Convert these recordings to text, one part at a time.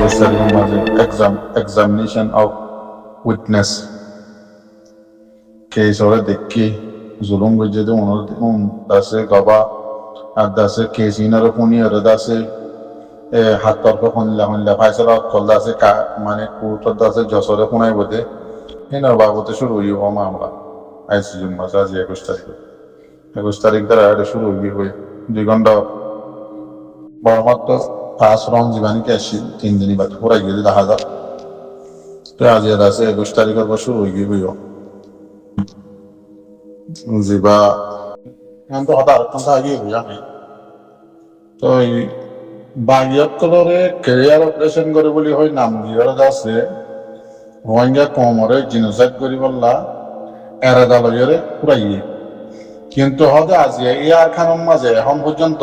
একুশ তারিখের মাঝে এক্সামিনেশন অফ উইটনেস কেস ওরা দেখি জুলুম বুঝে তো দাসে গবা আর দাসে কেস ইনারও শুনি ওরা দাসে হাত তর্ক শুনলা ফাইসলা কল দাসে মানে কোর্টত দাসে যশোরে শুনাই বোধে হিনার বাবদে শুরু হইব মামলা আইসিজুর মাঝে আজ 21 তারিখ দ্বারা এটা শুরু হই 2 ঘন্টা বড়মাত্র 5 রং জীবাণীকে আসছি 3 দিনই বাদ পুরাই গেলে 10,000 তো আজ এর আছে 21 তারিখের পর শুরু হইব জিবা এখন তো হঠাৎ কথা আগে হই আমি তো এই বাগিয়ত কলরে কেরিয়ার অপারেশন করে বলি হয় নাম দিয়ে আছে রোহিঙ্গা কমরে জিনোসাইড করি বললা এরা দালরে পুরাই কিন্তু হদে আজি ইয়ার খানোর মাঝে এখন পর্যন্ত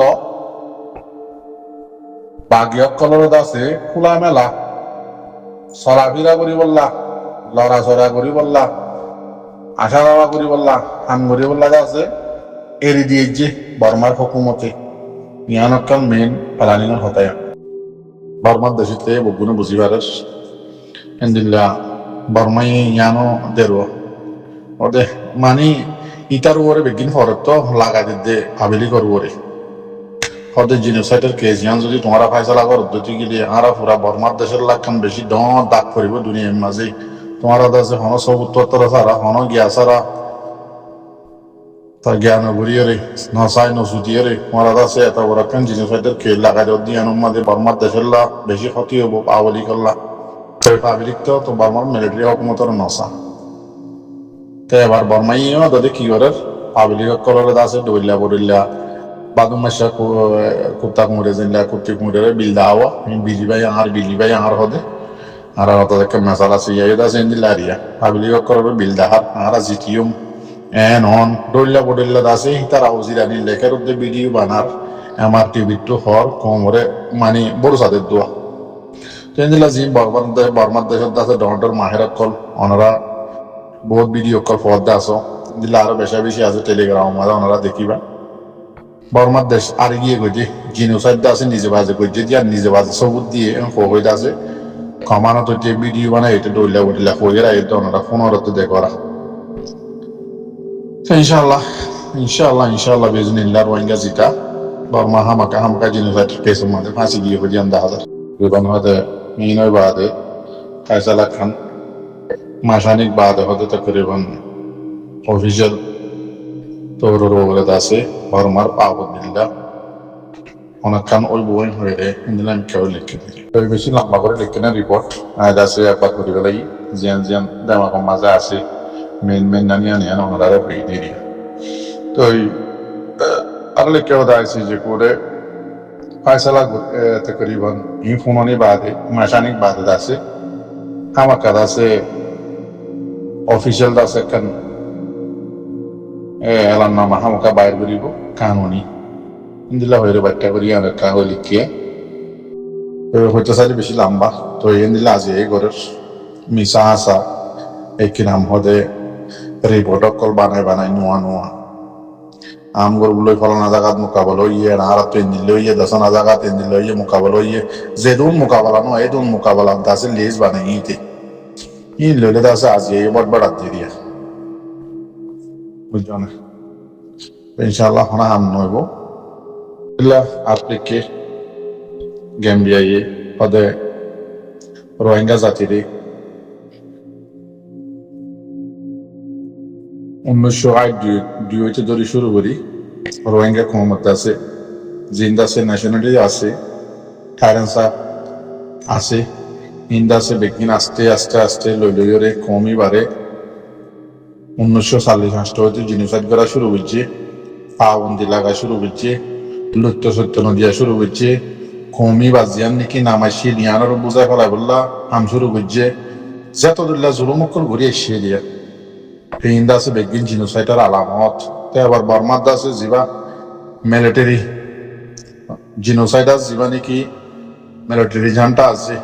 বাগিয়ত কলরত আছে খোলা মেলা চলাফিরা করি বললা লড়াচড়া করি বললা আশা যাওয়া করি বললা হাম করি বললা আছে এরি দিয়ে যে বর্মার হুকুমতে ইয়ানকাল মেন প্লানিংয়ের হতায় বর্মার দেশিতে বগুনে বুঝিবারস এন্দিল্লা বর্মাই ইয়ানো দেরো ওদে মানে ইটার উপরে বেগিন ফরত লাগাই দে আবেলি করবরে হদে জিনোসাইডের কেস ইয়ান যদি তোমরা ফাইসলা কর দুটি গিয়ে আরা পুরা বর্মার দেশের লাখান বেশি দাগ করিব দুনিয়ার মাঝে তোমারা দাসে হন সব উত্তর সারা হন গিয়া সারা তা জ্ঞান বুড়িয়ে নসাই নসুতিয়ে তোমারা দাসে এত বড় কেন জিনোসাইডের কেস লাগাই দিয়ে মাঝে বর্মার দেশের বেশি ক্ষতি হবো আবলি করলা পাবলিক তো বর্মার মিলিটারি হকুমতের নসা তো এবার বর্মাইও তাদের কি করে পাবলিক কলরে দাসে ডইলা বড়িল্লা বাদু মাসা কুত্তা কুমড়ে জিল্লা কুত্তি কুমড়ে বিল দাওয়া বিলি ভাই আর হদে আর তাদেরকে মশালা সিয়াই দাসে দিল্লারিয়া পাবলিক কলরে বিল দাহার আর জিটিউম এন হন ডইলা বড়িল্লা দাসে তারা উজিরানি লেখার উদ্দে ভিডিও বানার আমার টিভি টু হর কোমরে মানে বড় সাদের দোয়া তেন্দিলা জি বর্মার দেশের দাসে ডনাল্ডর মাহের কল ওনারা বহুত ভিডিও কল ফর্দা আসো দিল্লা আরো বেশি আছে টেলিগ্রাম মাঝে ওনারা দেখিবা বর্মার দেশ আর গিয়ে গেছে জিনোসাইড আছে নিজে বাজে করছে যে আর নিজে বাজে সবুজ দিয়ে হইতে আছে কমানো তো যে ভিডিও বানায় এটা ডইলা বটিলা হয়ে রাখে তো ওনারা ফোনরত দেখরা ইনশাআল্লাহ বিজনিল্লাহ রোহিঙ্গা জিতা বর্মা হামাকা জিনোসাইড কেসের মধ্যে ফাঁসি গিয়ে হয়ে যান দেখা যায় বিবান হতে মিনয় বাদে ফয়সালা খান মাসানিক বাদে হতে তকরিবান অফিসিয়াল তৌরের ওপরে আছে বর্মার পাবদিল্লা অনেকক্ষণ ওই বই হয়ে রে ইন্দিলাম কেউ লিখে দিই ওই বেশি লম্বা করে লিখে না রিপোর্ট আজ আছে একবার করে গেলাই জিয়ান দেমাকম মাঝে আছে মেন নানিয়া নিয়ে ওনারা পেয়ে দিয়ে তো ওই আর লিখে আছে যে করে ফয়সালা তকরিবান ইনফোননি বাদে মাসানিক বাদে আছে আমাকে আছে অফিসিয়াল আছে কান এলান্নামা হামকা বাইর করিব কানুনি ইন্দিলা হয়ে বাচ্চা করি আর কাগজ লিখিয়ে হইতে চাইলে বেশি লম্বা তো ইন্দিলা আজি এই ঘরের মিশা আসা একই নাম হদে রিপোর্ট কল বানাই নোয়া আম গরগুলো ফলানা জায়গাত মোকাবলা ইয়ে আর পেন দিল ইয়ে দশনা জায়গা পেন দিল ইয়ে মোকাবলা ইয়ে যেদুন মোকাবলা নয় এদুন মোকাবলা দাসে লেজ বানাই ইতে ই লইলে দাসে আজি এই বট বড় দিয়ে বুঝছো না ইনশাআল্লাহ হনা হাম নইব ইল্লা আফ্রিকে গ্যাম্বিয়ায় পদে রোহিঙ্গা জাতিরে 1982 ধরে শুরু করি রোহিঙ্গা ক্ষমতা আছে জিন্দা আছে ন্যাশনালিটি আছে থাইরান্সা আছে ইন্দা আছে বেগিন আস্তে লইলইরে কমই বাড়ে 1940 হইতে জিনোসাইড করা শুরু হচ্ছে পাবন্দি লাগা শুরু হচ্ছে লুচ্চ সত্য নদিয়া শুরু হচ্ছে কমি বাজিয়ান নাকি নামাইছি লিয়ানোর বোঝায় ফেলা বললা হাম শুরু করছে যতদুল্লাহ জুলুমকল ঘুরে এসে দিয়া ইন্দা আছে বেগিন জিনোসাইডের আলামত তো আবার বর্মার আছে জিবা মিলিটারি জিনোসাইড আছে জিবা নাকি মিলিটারি জানটা আছে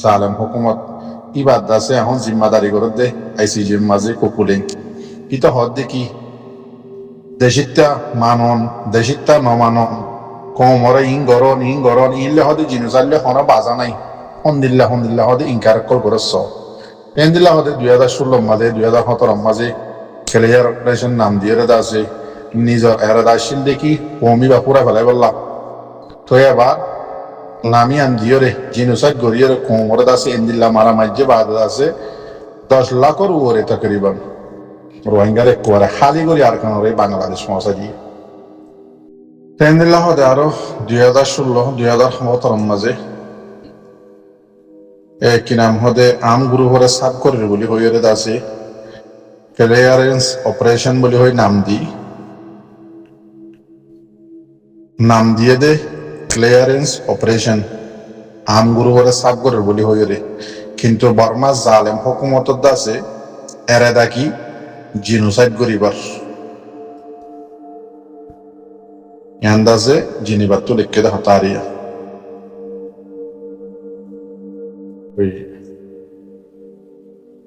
জালেম হুকুমত ইবাদ আছে এখন জিম্মাদারি করে দে আইসিজির মাঝে কুকুলিং ইটা হদ দেখি দেশিতা মানন দেশিতা নমানন কমরে ইন গরন ইনলে হদে জিনিস আনলে হনা বাজা নাই হন্দিল্লা হদে ইনকার কল করেছ এন্দিল্লা হদে 2016 মাঝে 2017 মাঝে খেলিয়ার অপারেশন নাম দিয়ে রেদা আছে নিজর এরাদাশীল দেখি কমি বা পুরা ফেলাই বললাম তো এবার নামি আন দিয়রে জিনোসাইড গরিয়র কোমরে আছে এন্দিল্লা মারা মাঝে বাদ আছে 10 লাখর উপরে তকরিবান রোহিঙ্গার একবারে খালি করি আর কেন রে বাংলাদেশ মশা দিয়ে এন্দিল্লা হদে আরো 2016-2017 মাঝে কি নাম হদে আম গুরু হরে সাব করে বলি হইরে আছে ক্লিয়ারেন্স অপারেশন বলি হই নাম দিয়ে দে ক্লিয়ারেন্স অপারেশন আম গুরু হরে সাব করে বলি হইরে কিন্তু বর্মা জালেম হুকুমত আছে এরেদা কি জিনোসাইড করিবার আন্দাজে জিনিবার তো লিখে দে হতারিয়া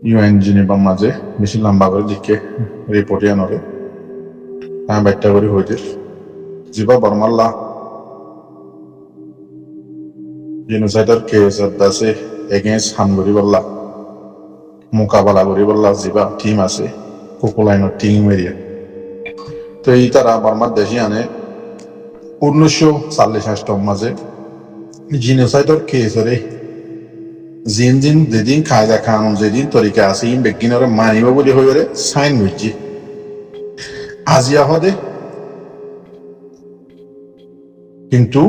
ইউএন জিনিবার মাঝে বেশি লম্বা করে লিখে রিপোর্ট আনরে আমি ব্যাখ্যা করি হইতির জিবা বর্মাল্লা জিনোসাইডার কেস আছে এগেইনস্ট হামগরি বললা মোকাবেলা করি বললা জিবা টিম আছে কোকোলাইনের টিম এরিয়া তো এই তারা বর্মার দেশে আনে 1948 মাঝে জিনোসাইডার কেসরে জিন যেদিন কায়দা কানুন যেদিন তরিকা আছে ইন বেগিনরে মানিব বলি হইরে সাইন হইছি আজিয়া হদে কিন্তু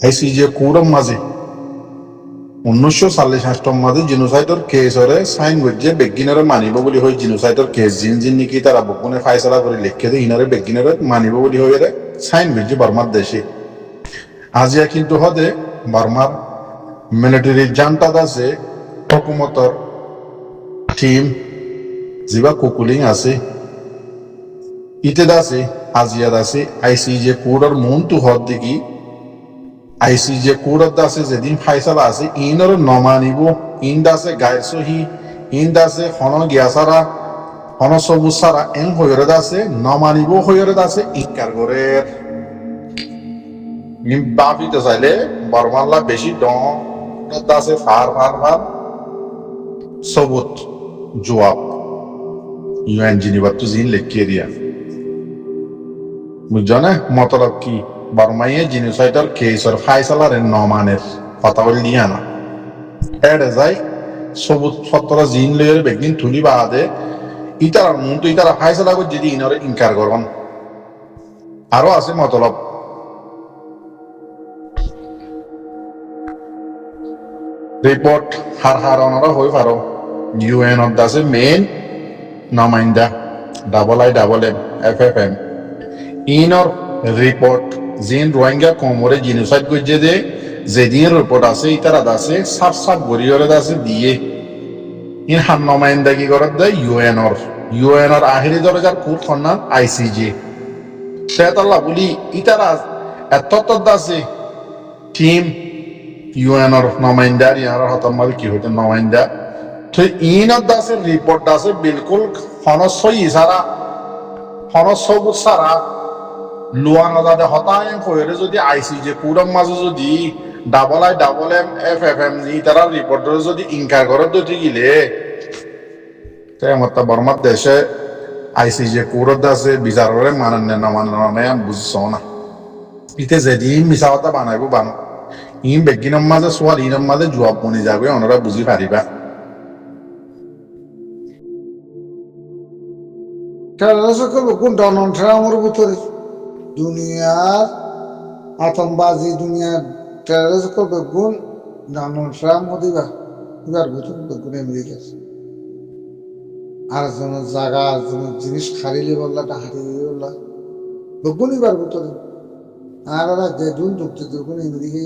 আইসিজে কুরম মাঝে 1948 মাঝে জিনোসাইডর কেস হরে সাইন হইছে বেগিনরে মানিব বলি হই জিনোসাইডর কেস জিন নিকি তারা বকুনে ফায়সালা করে লিখে দে ইনারে বেগিনরে মানিব বলি হইরে সাইন হইছে বর্মার দেশে আজিয়া কিন্তু হদে বর্মার মিলিটারি জান্তা আছে হুকুমতর টিম জিবা কুকুলিং আছে ইতে আছে আজিয়াদ আছে আইসিজে কোডর মন তু হদ দেখি আইসিজে কোডর আছে যেদিন ফাইসালা আছে ইনর নমানিব ইন দাসে গায়ের সহি ইন দাসে হন গিয়াসারা হন সবুজ সারা এন হইরে দাসে নমানিব হইরে দাসে ইনকার করে বাফিতে চাইলে বর্মাল্লা বেশি ডং আছে ফার সবুত জবাব ইউএন জিনিবার তো জিন লিখিয়ে দিয়া বুঝছো না মতলব কি বর্মাইয়ে জিনোসাইডার কেসর ফাইসালার নমানের কথা বলি দিয়া না এড়ে যাই সবুজ ফতরা জিন লয়ের বেগিন তুলি বাদে ইতারা মন তো ইতারা ফাইসালা করে যদি ইনরে ইনকার করন আরো আছে মতলব রিপোর্ট হার অনারা হয়ে পারো ইউএন অফ দাসে মেন নমাইন্দা IIM FFM ইনর রিপোর্ট জিন রোহিঙ্গা কোমরে জিনোসাইড করছে দে যেদিন রিপোর্ট আছে ইতারা দাসে সাফ গরিয়রে দাসে দিয়ে ইন হান নমাইন্দা কি করে দেয় ইউএনর আখেরি দরজার কোর্ট খন্নান ICJ সেতাল্লাহ বলি ইতারা এত দাসে টিম ইউএনর নমাইন্দার ইয়ার হতমাল কি হইতে নমাইন্দা তো ইনত দাসের রিপোর্ট আছে বিলকুল হনসই সারা হনসবুত সারা লুয়ানো দাদা হতায়ন কইরে যদি ICJ কুরম মাঝে যদি IIM FFM নি তারা রিপোর্টার যদি ইনকার করে দিতে গিলে তাই মত বর্মার দেশে ICJ কুরত দাসে বিচাররে মানন না মানন বুঝছো না ইতে যেদিন মিছাওয়াতা বানাইবো বানো ইন বেগিনের মাঝে সোয়াল ইনের মাঝে জবাব বনি যাবে ওনারা বুঝি পারিবা কোন ডোনাল্ড ট্রাম্পের ভিতরে দুনিয়ার আতঙ্কবাজি দুনিয়ার টেররিস্ট করবে গুণ ডোনাল্ড ট্রাম্প দিবা এবার ভিতরে বেগুন আমেরিকা আর যেন জায়গা আর যেন জিনিস খারিলে বললাটা হারিয়ে বললা বেগুন এবার ভিতরে আর যে দুন ঢুকতে বেগুন আমেরিকা